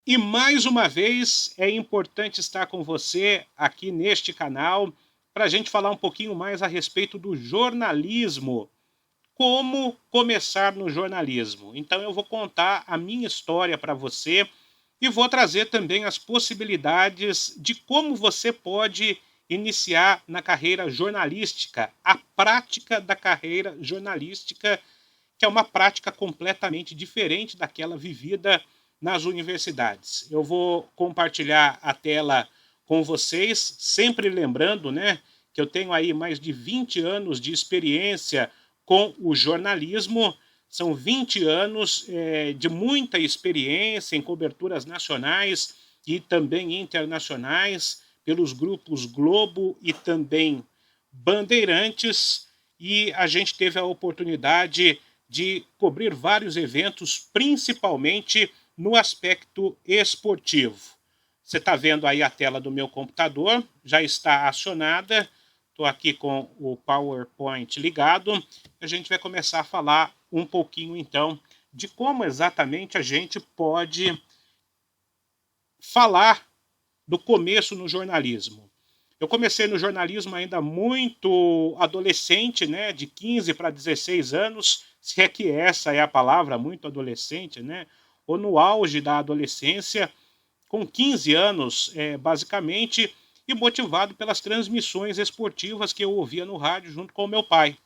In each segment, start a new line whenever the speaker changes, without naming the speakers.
E mais uma vez é importante estar com você aqui neste canal para a gente falar um pouquinho mais a respeito do jornalismo. Como começar no jornalismo? Então eu vou contar a minha história para você e vou trazer também as possibilidades de como você pode iniciar na carreira jornalística, a prática da carreira jornalística, que é uma prática completamente diferente daquela vivida nas universidades. Eu vou compartilhar a tela com vocês, sempre lembrando, né, que eu tenho aí mais de 20 anos de experiência com o jornalismo. São 20 anos de muita experiência em coberturas nacionais e também internacionais, pelos grupos Globo e também Bandeirantes, e a gente teve a oportunidade de cobrir vários eventos, principalmente no aspecto esportivo. Você está vendo aí a tela do meu computador, já está acionada. Estou aqui com o PowerPoint ligado. A gente vai começar a falar um pouquinho, então, de como exatamente a gente pode falar do começo no jornalismo. Eu comecei no jornalismo ainda muito adolescente, né, de 15 para 16 anos, se é que essa é a palavra, muito adolescente, né, ou no auge da adolescência, com 15 anos, basicamente, e motivado pelas transmissões esportivas que eu ouvia no rádio junto com o meu pai.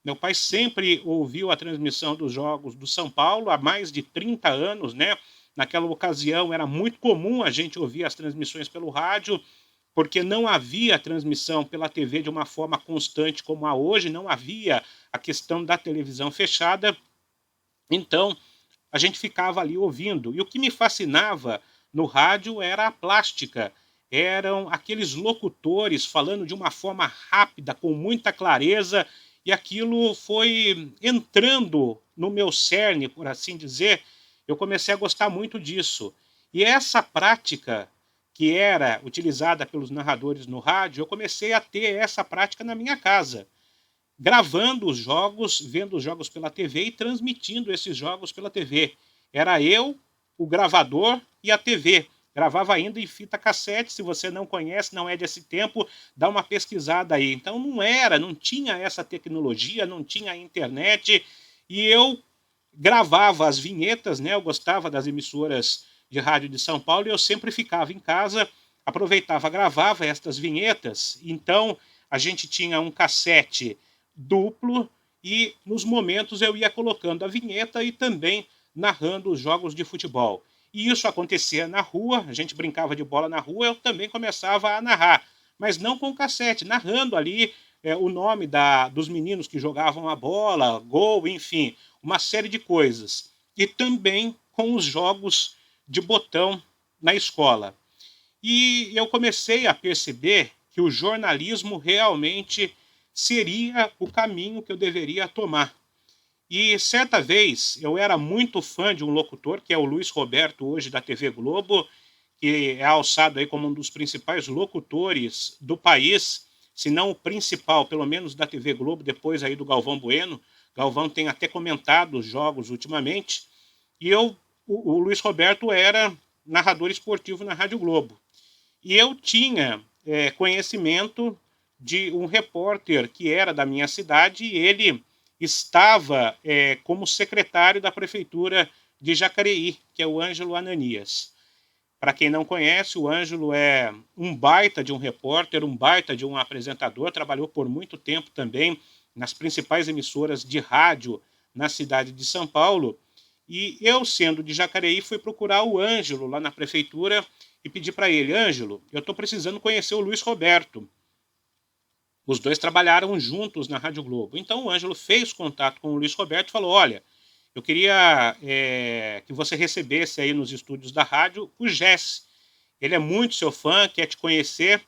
Meu pai sempre ouviu a transmissão dos jogos do São Paulo há mais de 30 anos, né? Naquela ocasião era muito comum a gente ouvir as transmissões pelo rádio, porque não havia transmissão pela TV de uma forma constante como há hoje, não havia a questão da televisão fechada. Então, a gente ficava ali ouvindo. E o que me fascinava no rádio era a plástica. Eram aqueles locutores falando de uma forma rápida, com muita clareza, e aquilo foi entrando no meu cerne, por assim dizer. Eu comecei a gostar muito disso. E essa prática que era utilizada pelos narradores no rádio, eu comecei a ter essa prática na minha casa, gravando os jogos, vendo os jogos pela TV e transmitindo esses jogos pela TV. Era eu, o gravador e a TV. Gravava ainda em fita cassete. Se você não conhece, não é desse tempo, dá uma pesquisada aí. Então não tinha essa tecnologia, não tinha internet, e eu gravava as vinhetas, né? Eu gostava das emissoras de rádio de São Paulo e eu sempre ficava em casa, aproveitava, gravava estas vinhetas. Então a gente tinha um cassete duplo e nos momentos eu ia colocando a vinheta e também narrando os jogos de futebol. E isso acontecia na rua, a gente brincava de bola na rua, eu também começava a narrar, mas não com cassete, narrando ali o nome dos meninos que jogavam a bola, gol, enfim, uma série de coisas. E também com os jogos de botão na escola. E eu comecei a perceber que o jornalismo realmente seria o caminho que eu deveria tomar. E certa vez eu era muito fã de um locutor, que é o Luiz Roberto, hoje da TV Globo, que é alçado aí como um dos principais locutores do país, se não o principal, pelo menos da TV Globo, depois aí do Galvão Bueno. Galvão tem até comentado os jogos ultimamente. E o Luiz Roberto era narrador esportivo na Rádio Globo. E eu tinha conhecimento de um repórter que era da minha cidade, e ele estava como secretário da prefeitura de Jacareí, que é o Ângelo Ananias. Para quem não conhece, o Ângelo é um baita de um repórter, um baita de um apresentador, trabalhou por muito tempo também nas principais emissoras de rádio na cidade de São Paulo. E eu, sendo de Jacareí, fui procurar o Ângelo lá na prefeitura e pedi para ele: Ângelo, eu estou precisando conhecer o Luiz Roberto. Os dois trabalharam juntos na Rádio Globo. Então o Ângelo fez contato com o Luiz Roberto e falou: olha, eu queria que você recebesse aí nos estúdios da rádio o Jesse. Ele é muito seu fã, quer te conhecer.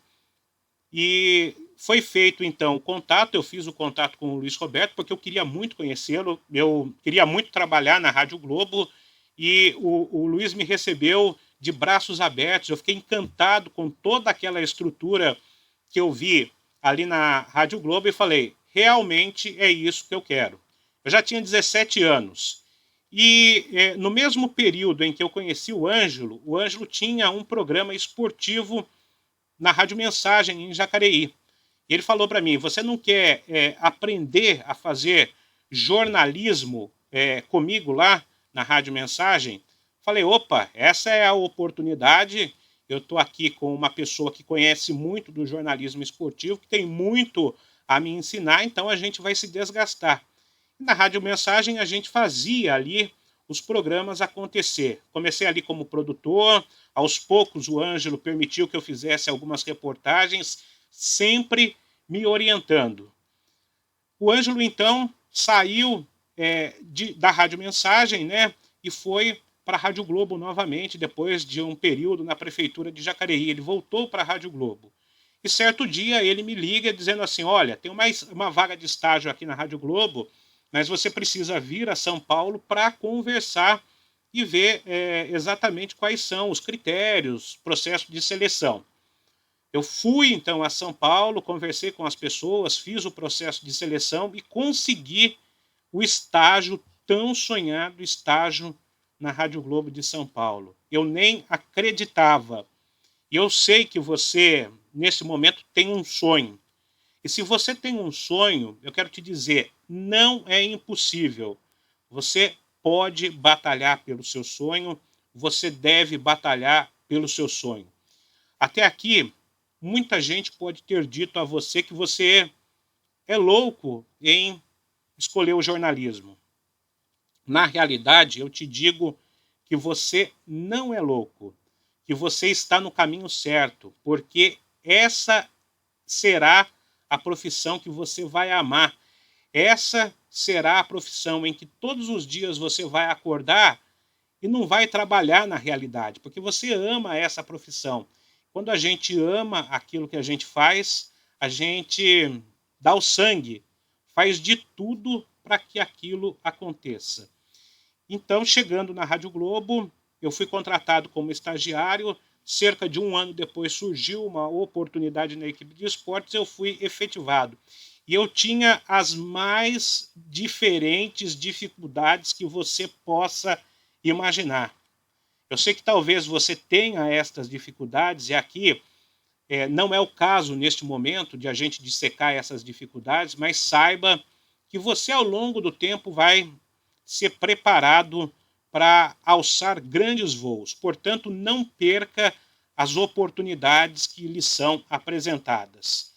E foi feito, então, o contato. Eu fiz o contato com o Luiz Roberto porque eu queria muito conhecê-lo, eu queria muito trabalhar na Rádio Globo, e o Luiz me recebeu de braços abertos. Eu fiquei encantado com toda aquela estrutura que eu vi ali na Rádio Globo e falei: realmente é isso que eu quero. Eu já tinha 17 anos E no mesmo período em que eu conheci o Ângelo tinha um programa esportivo na Rádio Mensagem, em Jacareí. E ele falou para mim, você não quer aprender a fazer jornalismo comigo lá na Rádio Mensagem? Falei, opa, essa é a oportunidade. Eu estou aqui com uma pessoa que conhece muito do jornalismo esportivo, que tem muito a me ensinar, então a gente vai se desgastar. E na Rádio Mensagem a gente fazia ali os programas acontecer. Comecei ali como produtor, aos poucos o Ângelo permitiu que eu fizesse algumas reportagens, sempre me orientando. O Ângelo, então, saiu da Rádio Mensagem, né, e foi para a Rádio Globo novamente, depois de um período na prefeitura de Jacareí. Ele voltou para a Rádio Globo. E certo dia ele me liga dizendo assim, olha, tem uma vaga de estágio aqui na Rádio Globo, mas você precisa vir a São Paulo para conversar e ver exatamente quais são os critérios, processo de seleção. Eu fui, então, a São Paulo, conversei com as pessoas, fiz o processo de seleção e consegui o estágio, tão sonhado estágio na Rádio Globo de São Paulo. Eu nem acreditava. E eu sei que você, nesse momento, tem um sonho. E se você tem um sonho, eu quero te dizer, não é impossível. Você pode batalhar pelo seu sonho, você deve batalhar pelo seu sonho. Até aqui, muita gente pode ter dito a você que você é louco em escolher o jornalismo. Na realidade, eu te digo que você não é louco, que você está no caminho certo, porque essa será a profissão que você vai amar. Essa será a profissão em que todos os dias você vai acordar e não vai trabalhar na realidade, porque você ama essa profissão. Quando a gente ama aquilo que a gente faz, a gente dá o sangue, faz de tudo para que aquilo aconteça. Então, chegando na Rádio Globo, eu fui contratado como estagiário. Cerca de um ano depois surgiu uma oportunidade na equipe de esportes, eu fui efetivado. E eu tinha as mais diferentes dificuldades que você possa imaginar. Eu sei que talvez você tenha estas dificuldades, e aqui não é o caso neste momento de a gente dissecar essas dificuldades, mas saiba que você ao longo do tempo vai ser preparado para alçar grandes voos. Portanto, não perca as oportunidades que lhe são apresentadas.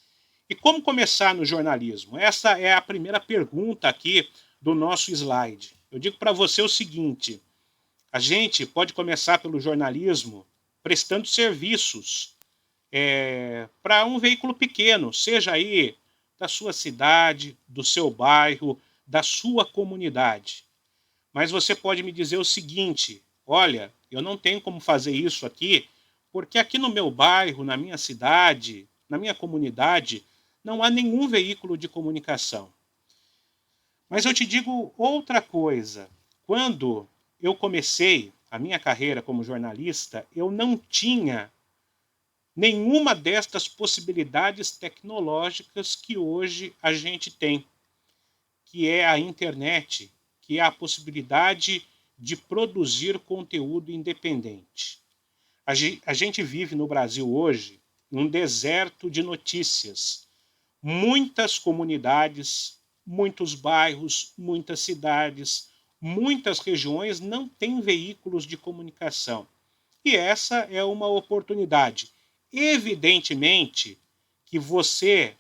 E como começar no jornalismo? Essa é a primeira pergunta aqui do nosso slide. Eu digo para você o seguinte, a gente pode começar pelo jornalismo prestando serviços para um veículo pequeno, seja aí da sua cidade, do seu bairro, da sua comunidade. Mas você pode me dizer o seguinte, olha, eu não tenho como fazer isso aqui, porque aqui no meu bairro, na minha cidade, na minha comunidade, não há nenhum veículo de comunicação. Mas eu te digo outra coisa. Quando eu comecei a minha carreira como jornalista, eu não tinha nenhuma destas possibilidades tecnológicas que hoje a gente tem, que é a internet, que é a possibilidade de produzir conteúdo independente. A gente vive no Brasil hoje um deserto de notícias. Muitas comunidades, muitos bairros, muitas cidades, muitas regiões não têm veículos de comunicação. E essa é uma oportunidade. Evidentemente que você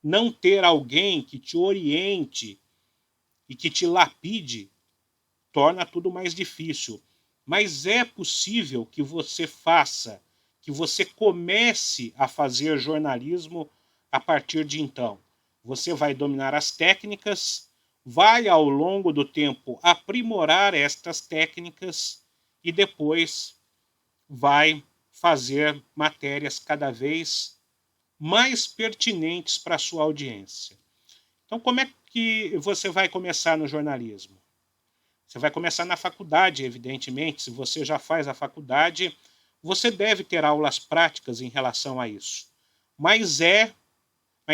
não ter alguém que te oriente e que te lapide torna tudo mais difícil. Mas é possível que você faça, que você comece a fazer jornalismo a partir de então. Você vai dominar as técnicas, vai ao longo do tempo aprimorar estas técnicas e depois vai fazer matérias cada vez mais pertinentes para a sua audiência. Então, como é que você vai começar no jornalismo? Você vai começar na faculdade, evidentemente. Se você já faz a faculdade, você deve ter aulas práticas em relação a isso. Mas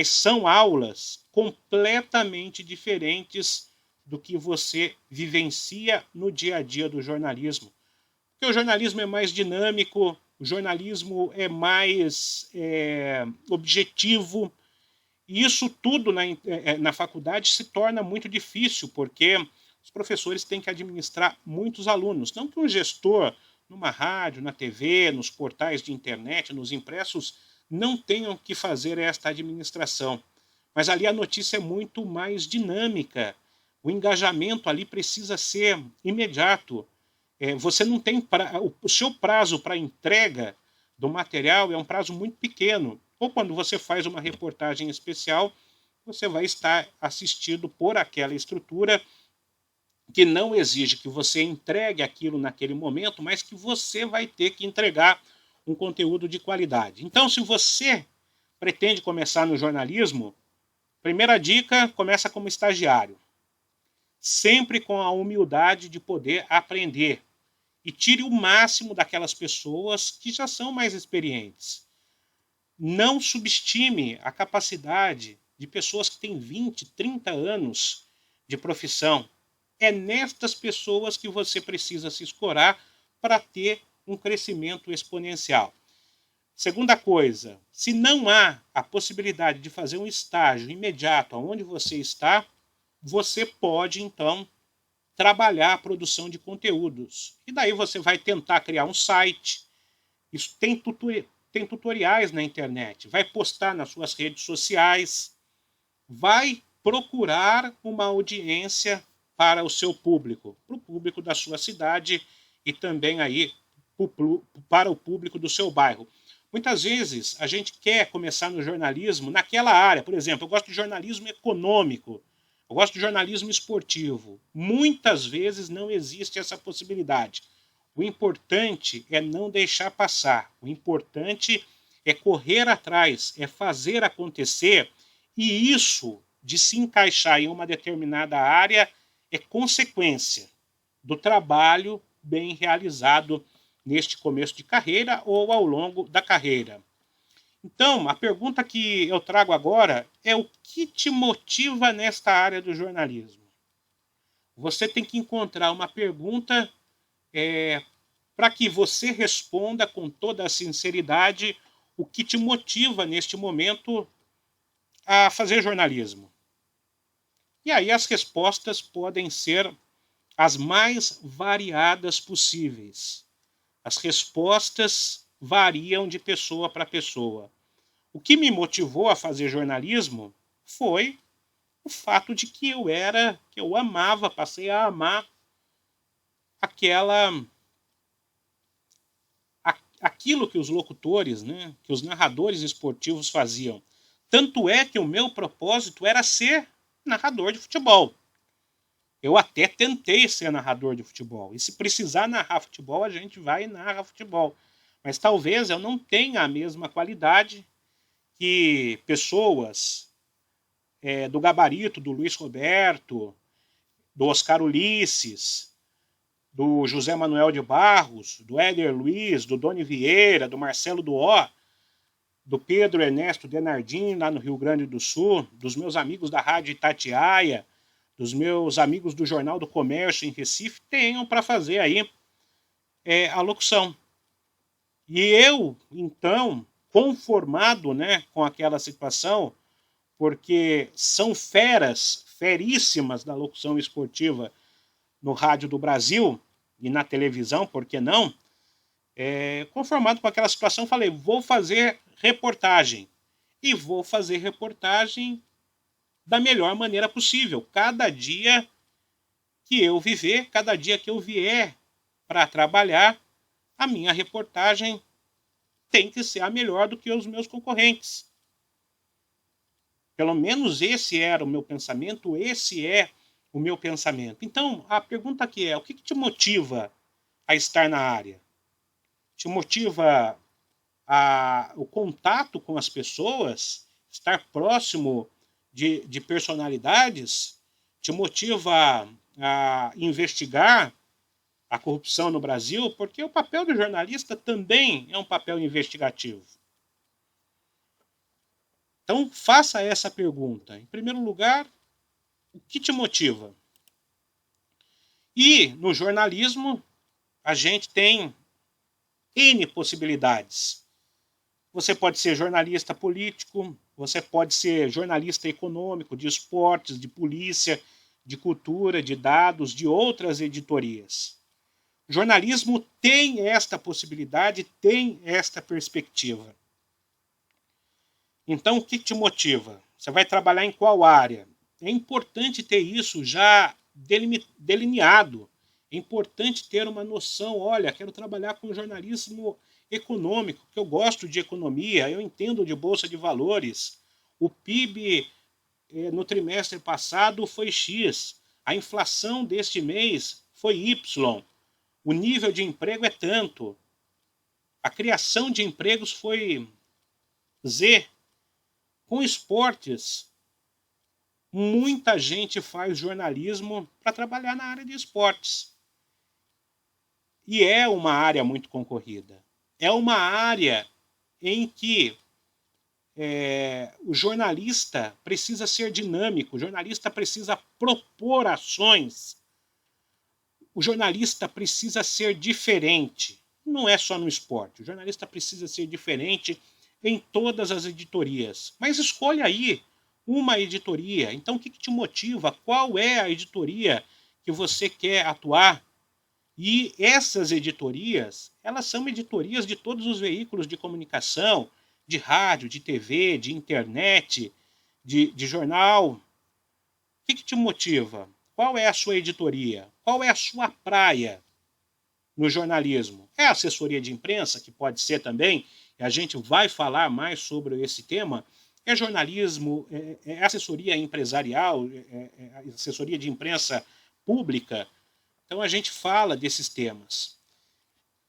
são aulas completamente diferentes do que você vivencia no dia a dia do jornalismo. Porque o jornalismo é mais dinâmico, o jornalismo é mais objetivo, e isso tudo na faculdade se torna muito difícil, porque os professores têm que administrar muitos alunos. Não que um gestor, numa rádio, na TV, nos portais de internet, nos impressos, não tenham que fazer esta administração. Mas ali a notícia é muito mais dinâmica. O engajamento ali precisa ser imediato. Você não tem o seu prazo para entrega do material é um prazo muito pequeno. Ou quando você faz uma reportagem especial, você vai estar assistido por aquela estrutura que não exige que você entregue aquilo naquele momento, mas que você vai ter que entregar um conteúdo de qualidade. Então, se você pretende começar no jornalismo, primeira dica, começa como estagiário. Sempre com a humildade de poder aprender. E tire o máximo daquelas pessoas que já são mais experientes. Não subestime a capacidade de pessoas que têm 20, 30 anos de profissão. É nestas pessoas que você precisa se escorar para ter um crescimento exponencial. Segunda coisa, se não há a possibilidade de fazer um estágio imediato onde você está, você pode, então, trabalhar a produção de conteúdos. E daí você vai tentar criar um site. Isso tem tutoriais na internet. Vai postar nas suas redes sociais. Vai procurar uma audiência para o seu público, para o público da sua cidade e também aí para o público do seu bairro. Muitas vezes a gente quer começar no jornalismo naquela área. Por exemplo, eu gosto de jornalismo econômico, eu gosto de jornalismo esportivo. Muitas vezes não existe essa possibilidade. O importante é não deixar passar. O importante é correr atrás, é fazer acontecer. E isso de se encaixar em uma determinada área é consequência do trabalho bem realizado neste começo de carreira ou ao longo da carreira. Então, a pergunta que eu trago agora é o que te motiva nesta área do jornalismo? Você tem que encontrar uma pergunta para que você responda com toda a sinceridade o que te motiva neste momento a fazer jornalismo. E aí as respostas podem ser as mais variadas possíveis. As respostas variam de pessoa para pessoa. O que me motivou a fazer jornalismo foi o fato de que eu amava, passei a amar aquilo que os locutores, né, que os narradores esportivos faziam. Tanto é que o meu propósito era ser narrador de futebol. Eu até tentei ser narrador de futebol. E se precisar narrar futebol, a gente vai e narra futebol. Mas talvez eu não tenha a mesma qualidade que pessoas do gabarito do Luiz Roberto, do Oscar Ulisses, do José Manuel de Barros, do Éder Luiz, do Doni Vieira, do Marcelo Duó, do Pedro Ernesto Denardim, lá no Rio Grande do Sul, dos meus amigos da Rádio Itatiaia, dos meus amigos do Jornal do Comércio em Recife, tenham para fazer aí a locução. E eu, então, conformado, né, com aquela situação, porque são feríssimas da locução esportiva no rádio do Brasil e na televisão, por que não? Conformado com aquela situação, falei, vou fazer reportagem. E vou fazer reportagem da melhor maneira possível. Cada dia que eu viver, cada dia que eu vier para trabalhar, a minha reportagem tem que ser a melhor do que os meus concorrentes. Pelo menos esse era o meu pensamento, esse é o meu pensamento. Então, a pergunta aqui é, o que te motiva a estar na área? Te motiva o contato com as pessoas, estar próximo de personalidades? Te motiva a investigar a corrupção no Brasil? Porque o papel do jornalista também é um papel investigativo. Então, faça essa pergunta. Em primeiro lugar, o que te motiva? E no jornalismo, a gente tem N possibilidades. Você pode ser jornalista político, você pode ser jornalista econômico, de esportes, de polícia, de cultura, de dados, de outras editorias. O jornalismo tem esta possibilidade, tem esta perspectiva. Então, o que te motiva? Você vai trabalhar em qual área? É importante ter isso já delineado. É importante ter uma noção, olha, quero trabalhar com jornalismo econômico, porque eu gosto de economia, eu entendo de bolsa de valores. O PIB no trimestre passado foi X, a inflação deste mês foi Y, o nível de emprego é tanto, a criação de empregos foi Z. Com esportes, muita gente faz jornalismo para trabalhar na área de esportes. E é uma área muito concorrida. É uma área em que o jornalista precisa ser dinâmico, o jornalista precisa propor ações, o jornalista precisa ser diferente. Não é só no esporte, o jornalista precisa ser diferente em todas as editorias. Mas escolha aí uma editoria. Então, o que te motiva? Qual é a editoria que você quer atuar? E essas editorias, elas são editorias de todos os veículos de comunicação, de rádio, de TV, de internet, de jornal. O que te motiva? Qual é a sua editoria? Qual é a sua praia no jornalismo? É a assessoria de imprensa, que pode ser também, e a gente vai falar mais sobre esse tema. É jornalismo, é assessoria empresarial, é assessoria de imprensa pública. Então a gente fala desses temas.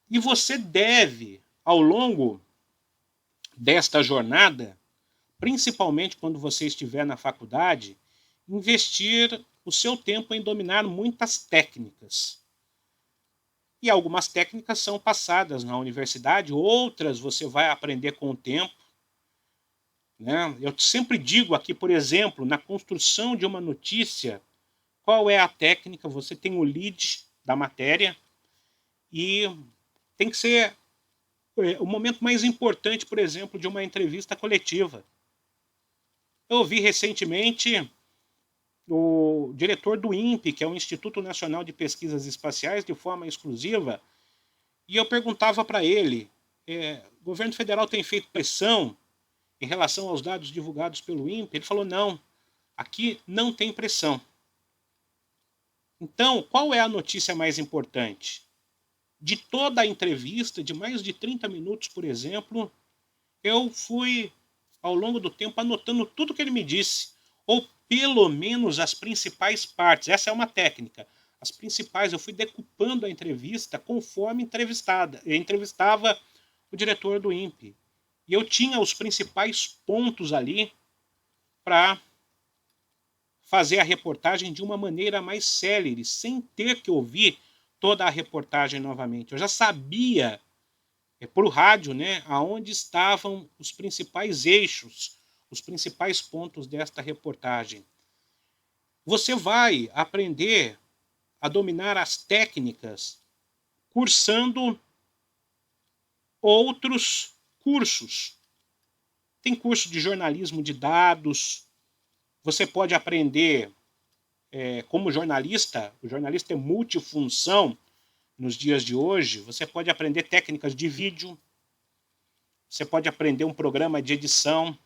E você deve, ao longo desta jornada, principalmente quando você estiver na faculdade, investir o seu tempo em dominar muitas técnicas. E algumas técnicas são passadas na universidade, outras você vai aprender com o tempo. Né? Eu sempre digo aqui, por exemplo, na construção de uma notícia, qual é a técnica? Você tem o lead da matéria e tem que ser o momento mais importante, por exemplo, de uma entrevista coletiva. Eu ouvi recentemente o diretor do INPE, que é o Instituto Nacional de Pesquisas Espaciais, de forma exclusiva, e eu perguntava para ele, o governo federal tem feito pressão em relação aos dados divulgados pelo INPE? Ele falou, não, aqui não tem pressão. Então, qual é a notícia mais importante? De toda a entrevista, de mais de 30 minutos, por exemplo, eu fui, ao longo do tempo, anotando tudo que ele me disse, ou pelo menos as principais partes. Essa é uma técnica. As principais, eu fui decupando a entrevista conforme eu entrevistava o diretor do INPE. E eu tinha os principais pontos ali para fazer a reportagem de uma maneira mais célere, sem ter que ouvir toda a reportagem novamente. Eu já sabia, por rádio, né, aonde estavam os principais eixos, os principais pontos desta reportagem. Você vai aprender a dominar as técnicas cursando outros cursos. Tem curso de jornalismo de dados. Você pode aprender como jornalista. O jornalista é multifunção nos dias de hoje. Você pode aprender técnicas de vídeo. Você pode aprender um programa de edição.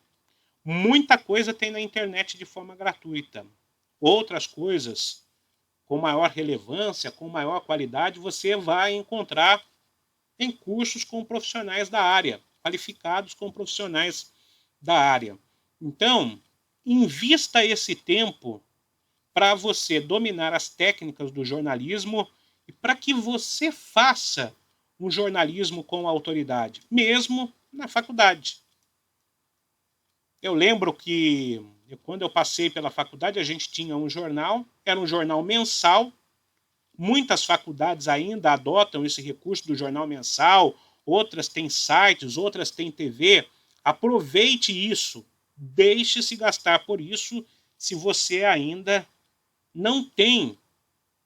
Muita coisa tem na internet de forma gratuita. Outras coisas com maior relevância, com maior qualidade, você vai encontrar em cursos com profissionais da área, qualificados com profissionais da área. Então, invista esse tempo para você dominar as técnicas do jornalismo e para que você faça um jornalismo com autoridade, mesmo na faculdade. Eu lembro que quando eu passei pela faculdade, a gente tinha um jornal, era um jornal mensal. Muitas faculdades ainda adotam esse recurso do jornal mensal, outras têm sites, outras têm TV. Aproveite isso, deixe-se gastar por isso se você ainda não tem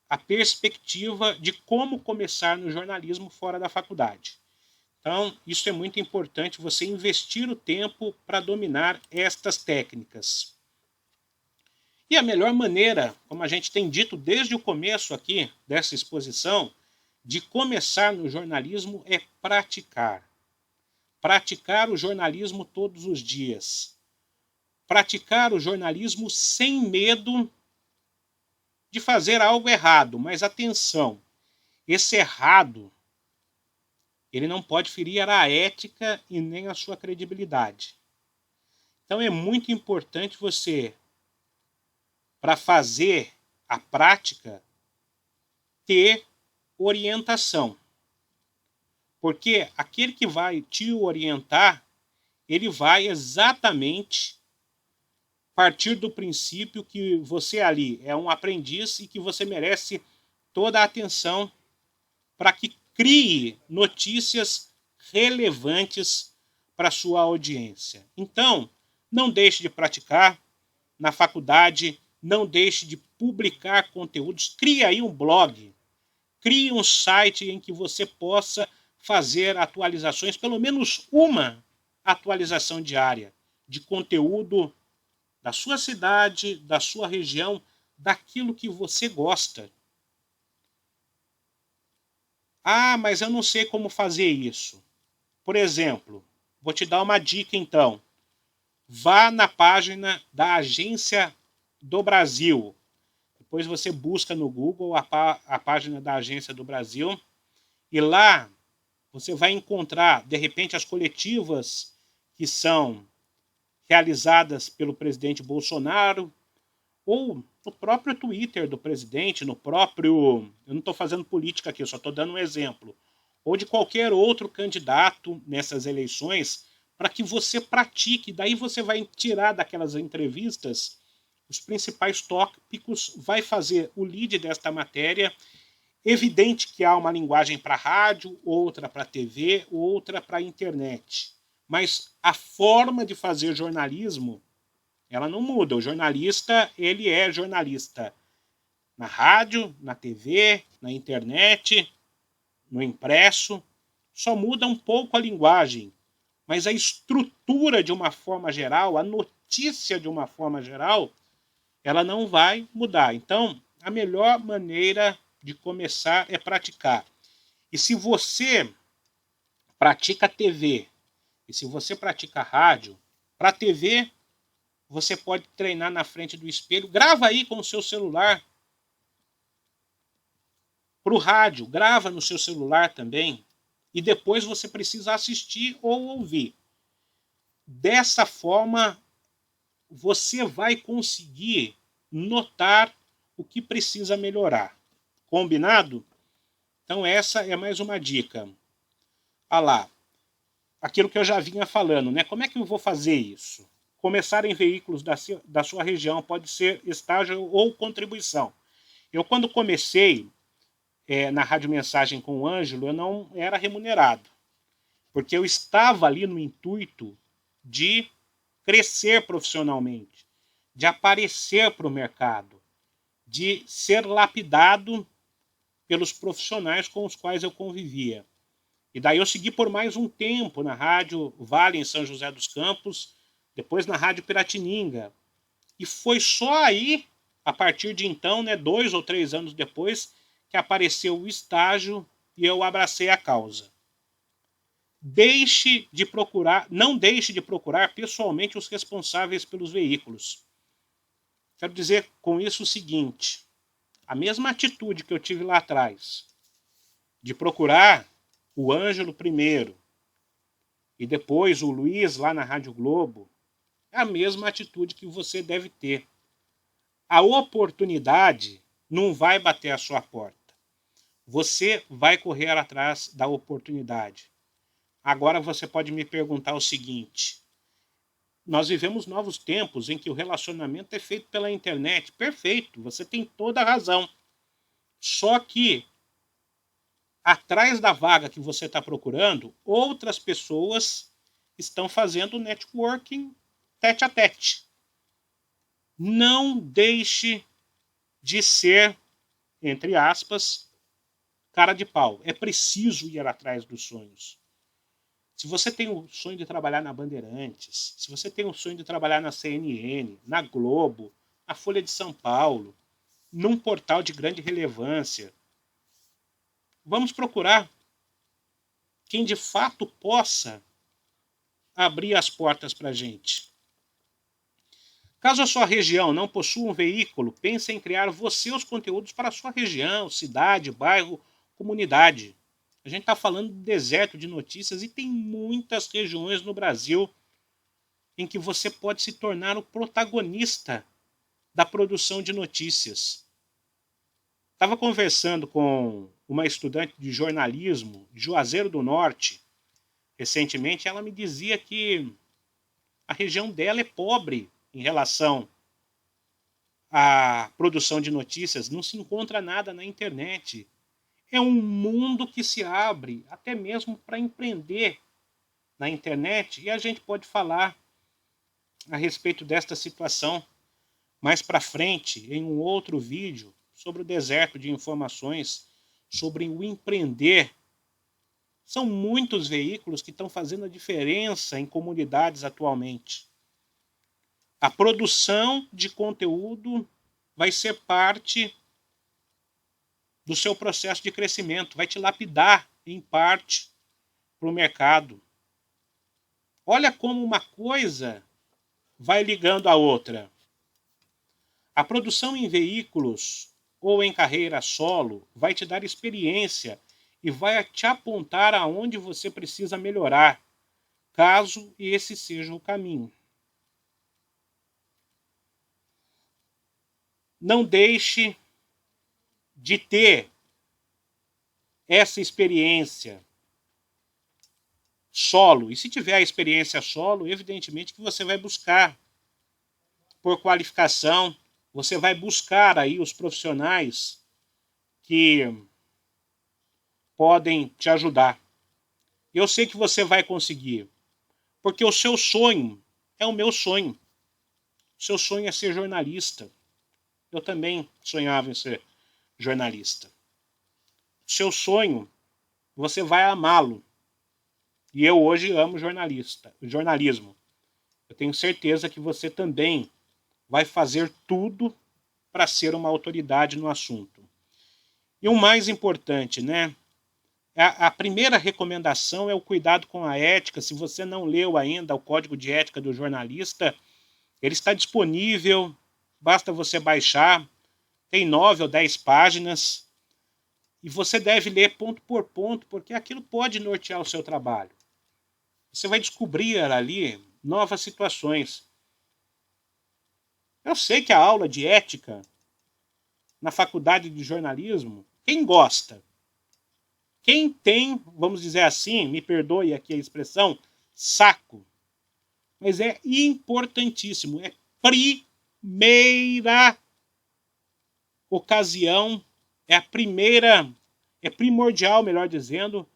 a perspectiva de como começar no jornalismo fora da faculdade. Então, isso é muito importante, você investir o tempo para dominar estas técnicas. E a melhor maneira, como a gente tem dito desde o começo aqui dessa exposição, de começar no jornalismo é praticar. Praticar o jornalismo todos os dias. Praticar o jornalismo sem medo de fazer algo errado. Mas atenção, esse errado, ele não pode ferir a ética e nem a sua credibilidade. Então é muito importante você, para fazer a prática, ter orientação. Porque aquele que vai te orientar, ele vai exatamente partir do princípio que você ali é um aprendiz e que você merece toda a atenção para que crie notícias relevantes para a sua audiência. Então, não deixe de praticar na faculdade, não deixe de publicar conteúdos, crie aí um blog, crie um site em que você possa fazer atualizações, pelo menos uma atualização diária de conteúdo da sua cidade, da sua região, daquilo que você gosta. Ah, mas eu não sei como fazer isso. Por exemplo, vou te dar uma dica então. Vá na página da Agência do Brasil. Depois você busca no Google a página da Agência do Brasil e lá você vai encontrar, de repente, as coletivas que são realizadas pelo presidente Bolsonaro, ou no próprio Twitter do presidente, no próprio... Eu não estou fazendo política aqui, eu só estou dando um exemplo. Ou de qualquer outro candidato nessas eleições, para que você pratique. Daí você vai tirar daquelas entrevistas os principais tópicos, vai fazer o lead desta matéria. Evidente que há uma linguagem para rádio, outra para TV, outra para internet. Mas a forma de fazer jornalismo, ela não muda. O jornalista, ele é jornalista na rádio, na TV, na internet, no impresso. Só muda um pouco a linguagem. Mas a estrutura de uma forma geral, a notícia de uma forma geral, ela não vai mudar. Então, a melhor maneira de começar é praticar. E se você pratica TV, e se você pratica rádio, para TV, você pode treinar na frente do espelho. Grava aí com o seu celular. Para o rádio, grava no seu celular também. E depois você precisa assistir ou ouvir. Dessa forma, você vai conseguir notar o que precisa melhorar. Combinado? Então essa é mais uma dica. Ah lá, aquilo que eu já vinha falando, né? Como é que eu vou fazer isso? Começar em veículos da sua região pode ser estágio ou contribuição. Eu, quando comecei na Rádio Mensagem com o Ângelo, eu não era remunerado, porque eu estava ali no intuito de crescer profissionalmente, de aparecer para o mercado, de ser lapidado pelos profissionais com os quais eu convivia. E daí eu segui por mais um tempo na Rádio Vale, em São José dos Campos, depois na Rádio Piratininga. E foi só aí, a partir de então, 2 ou 3 anos depois, que apareceu o estágio e eu abracei a causa. Não deixe de procurar pessoalmente os responsáveis pelos veículos. Quero dizer com isso o seguinte: a mesma atitude que eu tive lá atrás, de procurar o Ângelo primeiro e depois o Luiz lá na Rádio Globo, é a mesma atitude que você deve ter. A oportunidade não vai bater a sua porta. Você vai correr atrás da oportunidade. Agora você pode me perguntar o seguinte: nós vivemos novos tempos em que o relacionamento é feito pela internet. Perfeito, você tem toda a razão. Só que atrás da vaga que você está procurando, outras pessoas estão fazendo networking tete a tete. Não deixe de ser entre aspas, cara de pau. É preciso ir atrás dos sonhos. Se você tem o sonho de trabalhar na Bandeirantes, se você tem o sonho de trabalhar na CNN, na Globo, na Folha de São Paulo, num portal de grande relevância, vamos procurar quem de fato possa abrir as portas para a gente. Caso a sua região não possua um veículo, pense em criar você os conteúdos para a sua região, cidade, bairro, comunidade. A gente está falando do deserto de notícias e tem muitas regiões no Brasil em que você pode se tornar o protagonista da produção de notícias. Estava conversando com uma estudante de jornalismo de Juazeiro do Norte recentemente. Ela me dizia que a região dela é pobre em relação à produção de notícias, não se encontra nada na internet. É um mundo que se abre até mesmo para empreender na internet, e a gente pode falar a respeito desta situação mais para frente em um outro vídeo sobre o deserto de informações, sobre o empreender. São muitos veículos que estão fazendo a diferença em comunidades atualmente. A produção de conteúdo vai ser parte do seu processo de crescimento, vai te lapidar em parte para o mercado. Olha como uma coisa vai ligando à outra. A produção em veículos ou em carreira solo vai te dar experiência e vai te apontar aonde você precisa melhorar, caso esse seja o caminho. Não deixe de ter essa experiência solo. E se tiver a experiência solo, evidentemente que você vai buscar por qualificação, você vai buscar aí os profissionais que podem te ajudar. Eu sei que você vai conseguir, porque o seu sonho é o meu sonho. O seu sonho é ser jornalista. Eu também sonhava em ser jornalista. O seu sonho, você vai amá-lo. E eu hoje amo jornalismo. Eu tenho certeza que você também vai fazer tudo para ser uma autoridade no assunto. E o mais importante, né? A primeira recomendação é o cuidado com a ética. Se você não leu ainda o Código de Ética do Jornalista, ele está disponível, basta você baixar, tem 9 ou 10 páginas, e você deve ler ponto por ponto, porque aquilo pode nortear o seu trabalho. Você vai descobrir ali novas situações. Eu sei que a aula de ética na faculdade de jornalismo, quem gosta? Quem tem, vamos dizer assim, me perdoe aqui a expressão, saco. Mas é importantíssimo, é primeira ocasião, é primordial, melhor dizendo,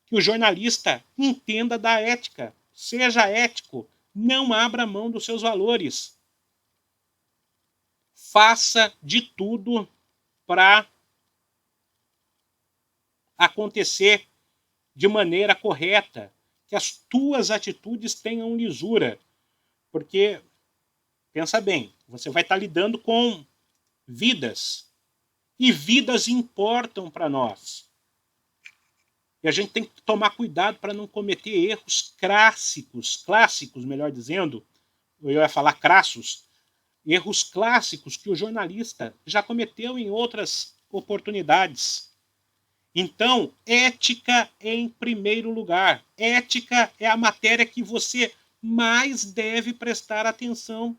que o jornalista entenda da ética, seja ético, não abra mão dos seus valores. Faça de tudo para acontecer de maneira correta, que as tuas atitudes tenham lisura. Porque, pensa bem, você vai estar lidando com vidas. E vidas importam para nós. E a gente tem que tomar cuidado para não cometer erros clássicos, melhor dizendo, eu ia falar crassos, erros clássicos que o jornalista já cometeu em outras oportunidades. Então, ética em primeiro lugar. Ética é a matéria que você mais deve prestar atenção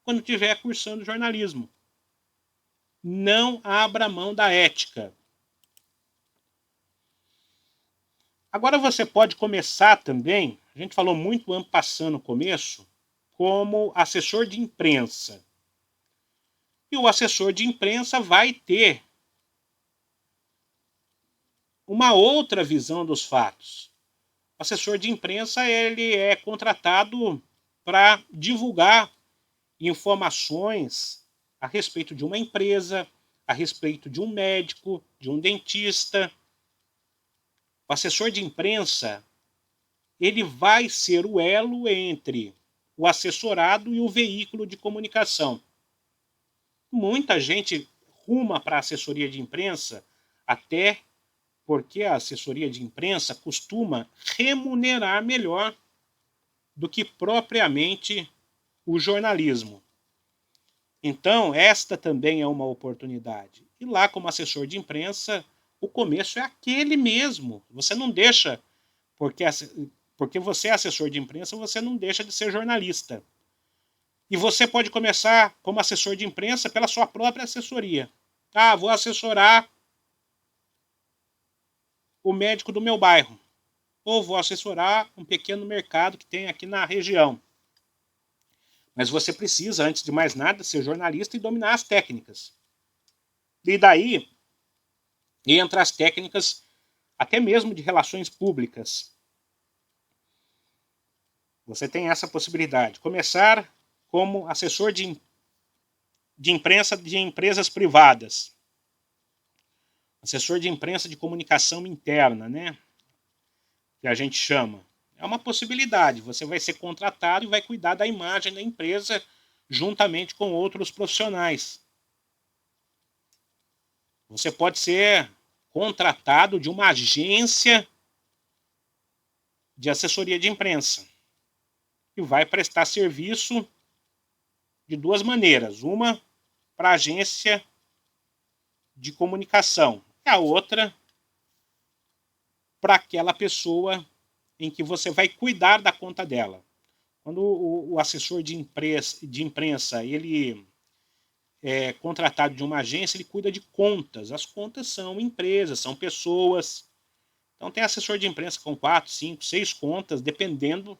quando estiver cursando jornalismo. Não abra mão da ética. Agora você pode começar também, a gente falou muito en passant no começo, como assessor de imprensa. E o assessor de imprensa vai ter uma outra visão dos fatos. O assessor de imprensa ele é contratado para divulgar informações a respeito de uma empresa, a respeito de um médico, de um dentista. O assessor de imprensa, ele vai ser o elo entre o assessorado e o veículo de comunicação. Muita gente ruma para a assessoria de imprensa, até porque a assessoria de imprensa costuma remunerar melhor do que propriamente o jornalismo. Então, esta também é uma oportunidade. E lá, como assessor de imprensa, o começo é aquele mesmo. Você não deixa, porque você é assessor de imprensa, você não deixa de ser jornalista. E você pode começar como assessor de imprensa pela sua própria assessoria. Ah, vou assessorar o médico do meu bairro. Ou vou assessorar um pequeno mercado que tem aqui na região. Mas você precisa, antes de mais nada, ser jornalista e dominar as técnicas. E daí entra as técnicas até mesmo de relações públicas. Você tem essa possibilidade. Começar como assessor de imprensa de empresas privadas. Assessor de imprensa de comunicação interna, né? Que a gente chama. É uma possibilidade. Você vai ser contratado e vai cuidar da imagem da empresa juntamente com outros profissionais. Você pode ser contratado de uma agência de assessoria de imprensa e vai prestar serviço de duas maneiras. Uma para a agência de comunicação e a outra para aquela pessoa em que você vai cuidar da conta dela. Quando o assessor de imprensa ele é contratado de uma agência, ele cuida de contas. As contas são empresas, são pessoas. Então tem assessor de imprensa com 4, 5, 6 contas, dependendo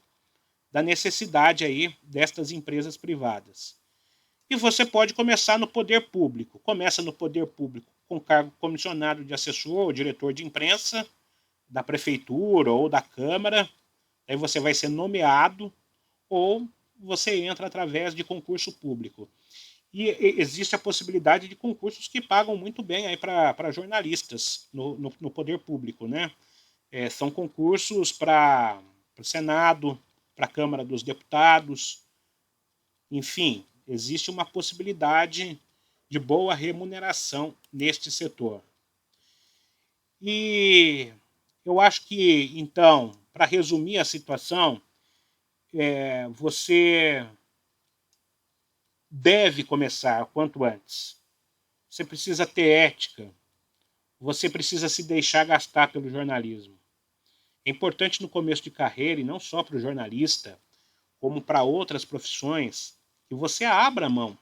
da necessidade aí destas empresas privadas. E você pode começar no poder público. Começa no poder público com cargo comissionado de assessor ou diretor de imprensa da prefeitura ou da Câmara. Aí você vai ser nomeado ou você entra através de concurso público. E existe a possibilidade de concursos que pagam muito bem aí para jornalistas no poder público, né? São concursos para o Senado, para a Câmara dos Deputados, enfim, existe uma possibilidade de boa remuneração neste setor. E eu acho que, então, para resumir a situação, você deve começar quanto antes. Você precisa ter ética. Você precisa se deixar gastar pelo jornalismo. É importante no começo de carreira, e não só para o jornalista, como para outras profissões, que você abra mão.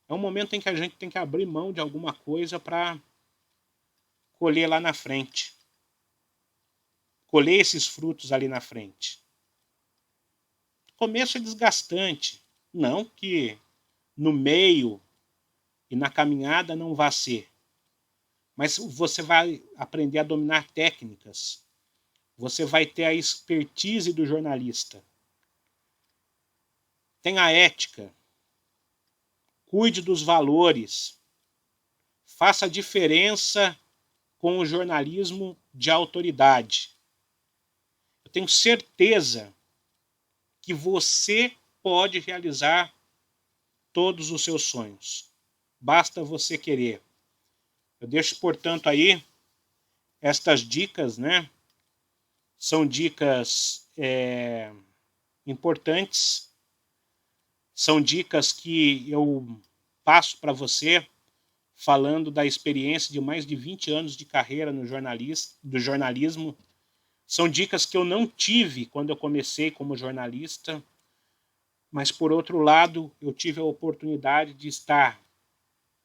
É um momento em que a gente tem que abrir mão de alguma coisa para colher lá na frente. Colher esses frutos ali na frente. O começo é desgastante. Não que no meio e na caminhada não vá ser. Mas você vai aprender a dominar técnicas. Você vai ter a expertise do jornalista. Tenha ética. Cuide dos valores. Faça a diferença com o jornalismo de autoridade. Eu tenho certeza que você pode realizar todos os seus sonhos. Basta você querer. Eu deixo, portanto, aí estas dicas, né? São dicas importantes. São dicas que eu passo para você falando da experiência de mais de 20 anos de carreira no jornalismo. São dicas que eu não tive quando eu comecei como jornalista, mas, por outro lado, eu tive a oportunidade de estar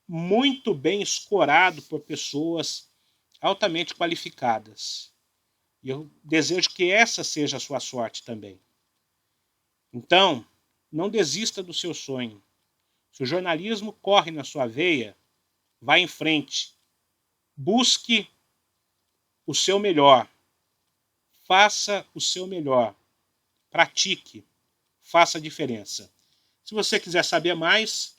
muito bem escorado por pessoas altamente qualificadas. E eu desejo que essa seja a sua sorte também. Então, não desista do seu sonho. Se o jornalismo corre na sua veia, vá em frente. Busque o seu melhor. Faça o seu melhor. Pratique. Faça a diferença. Se você quiser saber mais,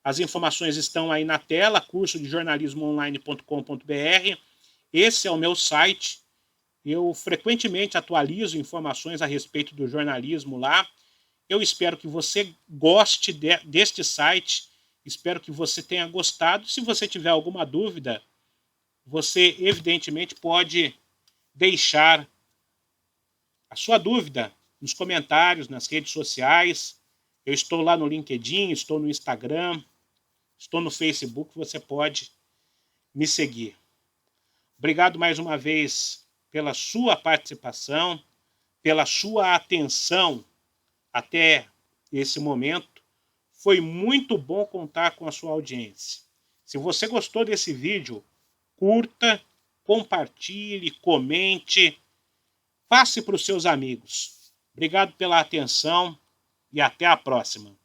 As informações estão aí na tela, cursodejornalismoonline.com.br. Esse é o meu site. Eu frequentemente atualizo informações a respeito do jornalismo lá. Eu espero que você goste deste site. Espero que você tenha gostado. Se você tiver alguma dúvida, você evidentemente pode deixar a sua dúvida nos comentários, nas redes sociais. Eu estou lá no LinkedIn, estou no Instagram, estou no Facebook, você pode me seguir. Obrigado mais uma vez pela sua participação, pela sua atenção até esse momento. Foi muito bom contar com a sua audiência. Se você gostou desse vídeo, curta, compartilhe, comente, passe para os seus amigos. Obrigado pela atenção e até a próxima.